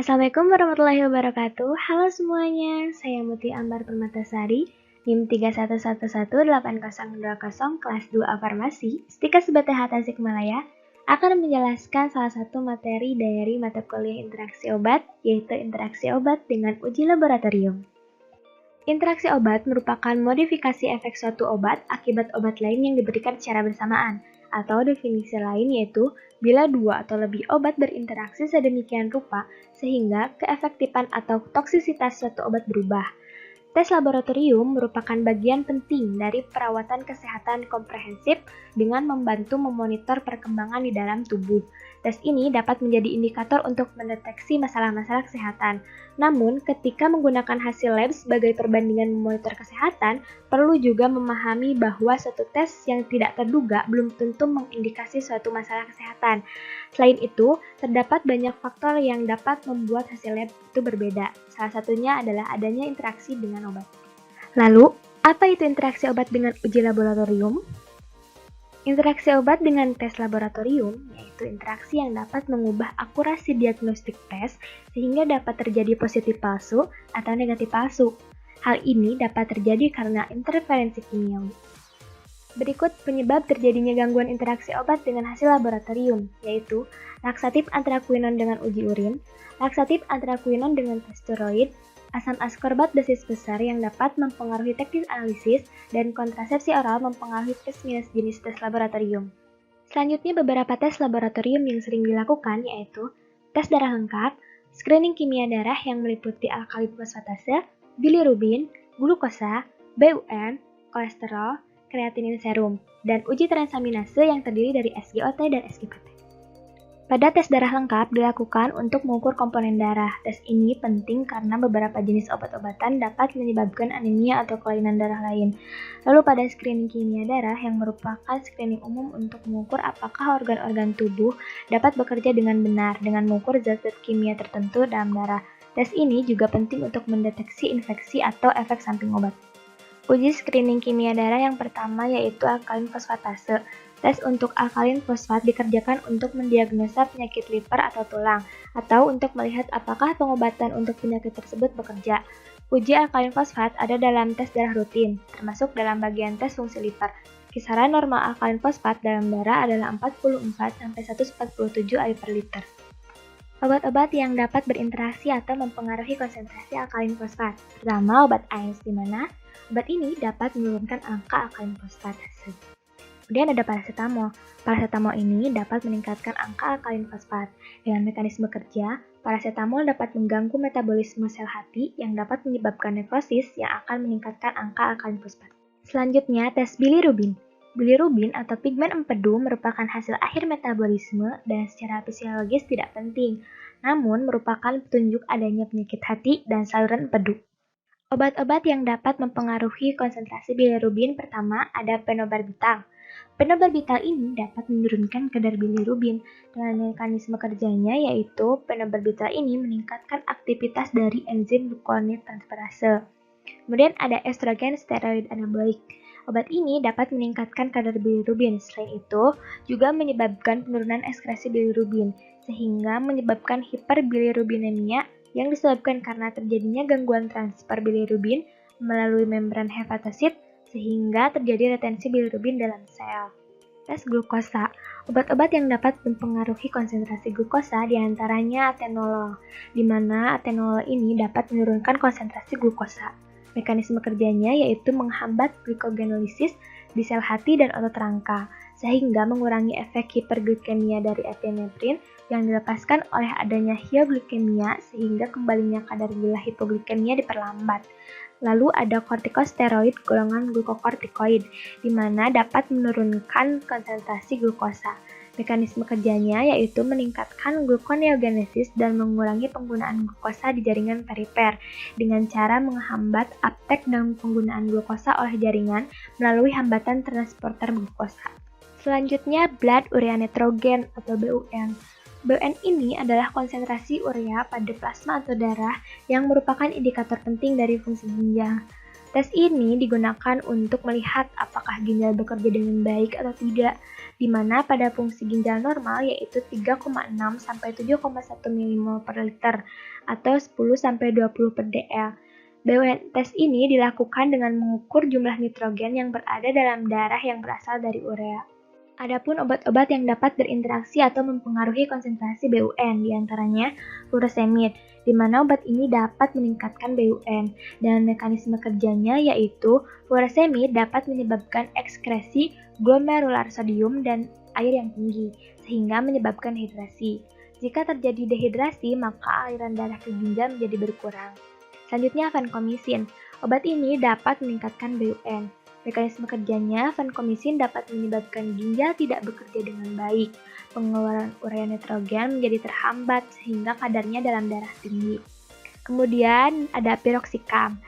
Assalamualaikum warahmatullahi wabarakatuh. Halo semuanya, saya Muti Ambar Permatasari, NIM 31118020 kelas 2A Farmasi, Stikes BTH Tasikmalaya, akan menjelaskan salah satu materi dari mata kuliah interaksi obat, yaitu interaksi obat dengan uji laboratorium. Interaksi obat merupakan modifikasi efek suatu obat akibat obat lain yang diberikan secara bersamaan, atau definisi lain yaitu bila dua atau lebih obat berinteraksi sedemikian rupa sehingga keefektifan atau toksisitas suatu obat berubah. Tes laboratorium merupakan bagian penting dari perawatan kesehatan komprehensif dengan membantu memonitor perkembangan di dalam tubuh. Tes ini dapat menjadi indikator untuk mendeteksi masalah-masalah kesehatan. Namun, ketika menggunakan hasil lab sebagai perbandingan memonitor kesehatan, perlu juga memahami bahwa suatu tes yang tidak terduga belum tentu mengindikasi suatu masalah kesehatan. Selain itu, terdapat banyak faktor yang dapat membuat hasil lab itu berbeda. Salah satunya adalah adanya interaksi dengan obat. Lalu, apa itu interaksi obat dengan uji laboratorium? Interaksi obat dengan tes laboratorium yaitu interaksi yang dapat mengubah akurasi diagnostik tes sehingga dapat terjadi positif palsu atau negatif palsu. Hal ini dapat terjadi karena interferensi kimiawi. Berikut penyebab terjadinya gangguan interaksi obat dengan hasil laboratorium, yaitu laksatif antraquinon dengan uji urin, laksatif antraquinon dengan tes steroid, asam askorbat dosis besar yang dapat mempengaruhi teknis analisis, dan kontrasepsi oral mempengaruhi tes minus jenis tes laboratorium. Selanjutnya beberapa tes laboratorium yang sering dilakukan yaitu tes darah lengkap, screening kimia darah yang meliputi alkali fosfatase, bilirubin, glukosa, BUN, kolesterol, kreatinin serum, dan uji transaminase yang terdiri dari SGOT dan SGPT. Pada tes darah lengkap dilakukan untuk mengukur komponen darah. Tes ini penting karena beberapa jenis obat-obatan dapat menyebabkan anemia atau kelainan darah lain. Lalu pada screening kimia darah yang merupakan screening umum untuk mengukur apakah organ-organ tubuh dapat bekerja dengan benar dengan mengukur zat-zat kimia tertentu dalam darah. Tes ini juga penting untuk mendeteksi infeksi atau efek samping obat. Uji screening kimia darah yang pertama yaitu alkalin fosfatase. Tes untuk alkalin fosfat dikerjakan untuk mendiagnosa penyakit liver atau tulang, atau untuk melihat apakah pengobatan untuk penyakit tersebut bekerja. Uji alkalin fosfat ada dalam tes darah rutin, termasuk dalam bagian tes fungsi liver. Kisaran normal alkalin fosfat dalam darah adalah 44-147 IU per liter. Obat-obat yang dapat berinteraksi atau mempengaruhi konsentrasi alkalin fosfat. Pertama, obat AINS, di mana obat ini dapat menurunkan angka alkalin fosfat. Kemudian ada parasetamol. Parasetamol ini dapat meningkatkan angka alkalin fosfat. Dengan mekanisme kerja, parasetamol dapat mengganggu metabolisme sel hati yang dapat menyebabkan nekrosis yang akan meningkatkan angka alkalin fosfat. Selanjutnya, tes bilirubin. Bilirubin atau pigmen empedu merupakan hasil akhir metabolisme dan secara fisiologis tidak penting, namun merupakan petunjuk adanya penyakit hati dan saluran empedu. Obat-obat yang dapat mempengaruhi konsentrasi bilirubin pertama ada phenobarbital. Phenobarbital ini dapat menurunkan kadar bilirubin. Dengan mekanisme kerjanya yaitu phenobarbital ini meningkatkan aktivitas dari enzim gluconeotransferase. Kemudian ada estrogen steroid anabolik. Obat ini dapat meningkatkan kadar bilirubin. Selain itu, juga menyebabkan penurunan ekskresi bilirubin, sehingga menyebabkan hiperbilirubinemia yang disebabkan karena terjadinya gangguan transfer bilirubin melalui membran hepatosit, sehingga terjadi retensi bilirubin dalam sel. Tes glukosa. Obat-obat yang dapat mempengaruhi konsentrasi glukosa diantaranya atenolol, di mana atenolol ini dapat menurunkan konsentrasi glukosa. Mekanisme kerjanya yaitu menghambat glikogenolisis di sel hati dan otot rangka, sehingga mengurangi efek hiperglikemia dari epinefrin yang dilepaskan oleh adanya hyoglikemia sehingga kembalinya kadar gula hipoglikemia diperlambat. Lalu ada kortikosteroid golongan glukokortikoid, di mana dapat menurunkan konsentrasi glukosa. Mekanisme kerjanya yaitu meningkatkan gluconeogenesis dan mengurangi penggunaan glukosa di jaringan perifer dengan cara menghambat uptake dan penggunaan glukosa oleh jaringan melalui hambatan transporter glukosa. Selanjutnya, blood urea nitrogen atau BUN. BUN ini adalah konsentrasi urea pada plasma atau darah yang merupakan indikator penting dari fungsi ginjal. Tes ini digunakan untuk melihat apakah ginjal bekerja dengan baik atau tidak, di mana pada fungsi ginjal normal yaitu 3,6 sampai 7,1 mmol per liter atau 10 sampai 20 per dl. BUN tes ini dilakukan dengan mengukur jumlah nitrogen yang berada dalam darah yang berasal dari urea. Adapun obat-obat yang dapat berinteraksi atau mempengaruhi konsentrasi BUN, diantaranya furosemid, di mana obat ini dapat meningkatkan BUN, dan mekanisme kerjanya yaitu furosemid dapat menyebabkan ekskresi glomerular sodium dan air yang tinggi, sehingga menyebabkan dehidrasi. Jika terjadi dehidrasi, maka aliran darah ke ginjal menjadi berkurang. Selanjutnya vancomycin. Obat ini dapat meningkatkan BUN. Mekanisme kerjanya, vancomycin dapat menyebabkan ginjal tidak bekerja dengan baik. Pengeluaran urea nitrogen menjadi terhambat sehingga kadarnya dalam darah tinggi. Kemudian ada piroxicam.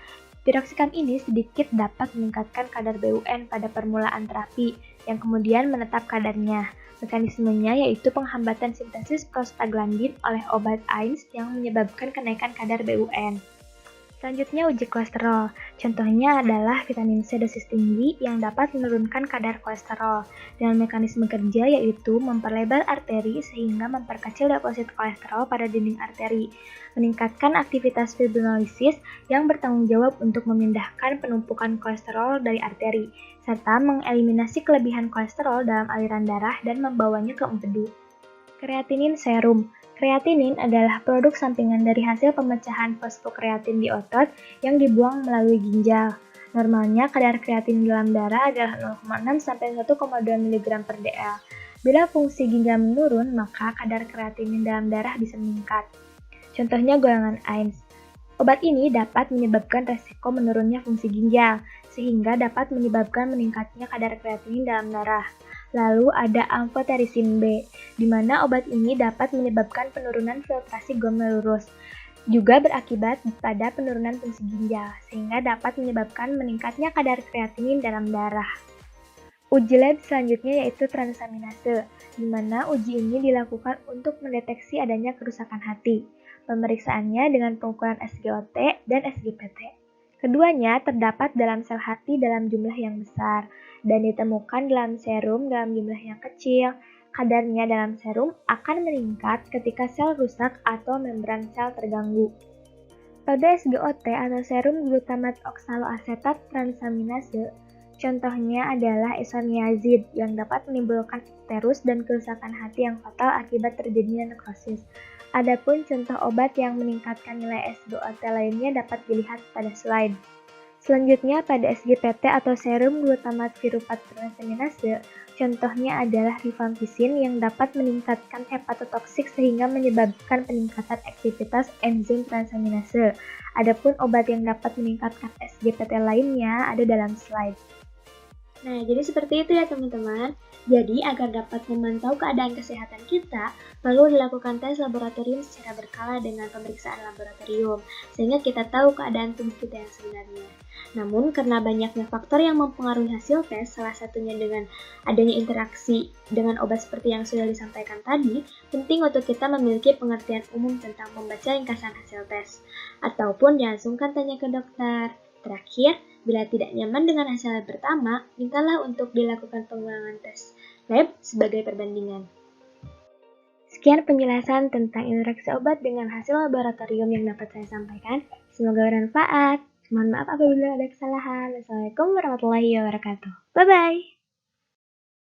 Piroxicam ini sedikit dapat meningkatkan kadar BUN pada permulaan terapi, yang kemudian menetap kadarnya. Mekanismenya yaitu penghambatan sintesis prostaglandin oleh obat AINES yang menyebabkan kenaikan kadar BUN. Selanjutnya uji kolesterol. Contohnya adalah vitamin C dosis tinggi yang dapat menurunkan kadar kolesterol. Dengan mekanisme kerja yaitu memperlebar arteri sehingga memperkecil deposit kolesterol pada dinding arteri. Meningkatkan aktivitas fibrinolisis yang bertanggung jawab untuk memindahkan penumpukan kolesterol dari arteri, serta mengeliminasi kelebihan kolesterol dalam aliran darah dan membawanya ke empedu. Kreatinin serum. Kreatinin adalah produk sampingan dari hasil pemecahan fosfokreatin di otot yang dibuang melalui ginjal. Normalnya kadar kreatin dalam darah adalah 0,6 sampai 1,2 mg per dl. Bila fungsi ginjal menurun, maka kadar kreatinin dalam darah bisa meningkat. Contohnya golongan AINES. Obat ini dapat menyebabkan resiko menurunnya fungsi ginjal, sehingga dapat menyebabkan meningkatnya kadar kreatinin dalam darah. Lalu ada amphoterisin B, di mana obat ini dapat menyebabkan penurunan filtrasi glomerulus, juga berakibat pada penurunan fungsi ginjal, sehingga dapat menyebabkan meningkatnya kadar kreatinin dalam darah. Uji lab selanjutnya yaitu transaminase, di mana uji ini dilakukan untuk mendeteksi adanya kerusakan hati. Pemeriksaannya dengan pengukuran SGOT dan SGPT. Keduanya terdapat dalam sel hati dalam jumlah yang besar dan ditemukan dalam serum dalam jumlah yang kecil. Kadarnya dalam serum akan meningkat ketika sel rusak atau membran sel terganggu. Pada SGOT atau serum glutamat oksaloasetat transaminase, contohnya adalah isoniazid yang dapat menimbulkan icterus dan kerusakan hati yang fatal akibat terjadinya nekrosis. Adapun contoh obat yang meningkatkan nilai SGOT lainnya dapat dilihat pada slide. Selanjutnya pada SGPT atau serum glutamat piruvat transaminase, contohnya adalah rifampicin yang dapat meningkatkan hepatotoksik sehingga menyebabkan peningkatan aktivitas enzim transaminase. Adapun obat yang dapat meningkatkan SGPT lainnya ada dalam slide. Nah, jadi seperti itu ya teman-teman. Jadi, agar dapat memantau keadaan kesehatan kita, perlu dilakukan tes laboratorium secara berkala dengan pemeriksaan laboratorium, sehingga kita tahu keadaan tubuh kita yang sebenarnya. Namun, karena banyaknya faktor yang mempengaruhi hasil tes, salah satunya dengan adanya interaksi dengan obat seperti yang sudah disampaikan tadi, penting untuk kita memiliki pengertian umum tentang membaca ringkasan hasil tes, ataupun jangan sungkan tanya ke dokter. Terakhir, bila tidak nyaman dengan hasil lab pertama, mintalah untuk dilakukan pengulangan tes lab sebagai perbandingan. Sekian penjelasan tentang interaksi obat dengan hasil laboratorium yang dapat saya sampaikan. Semoga bermanfaat. Mohon maaf apabila ada kesalahan. Wassalamualaikum warahmatullahi wabarakatuh. Bye-bye.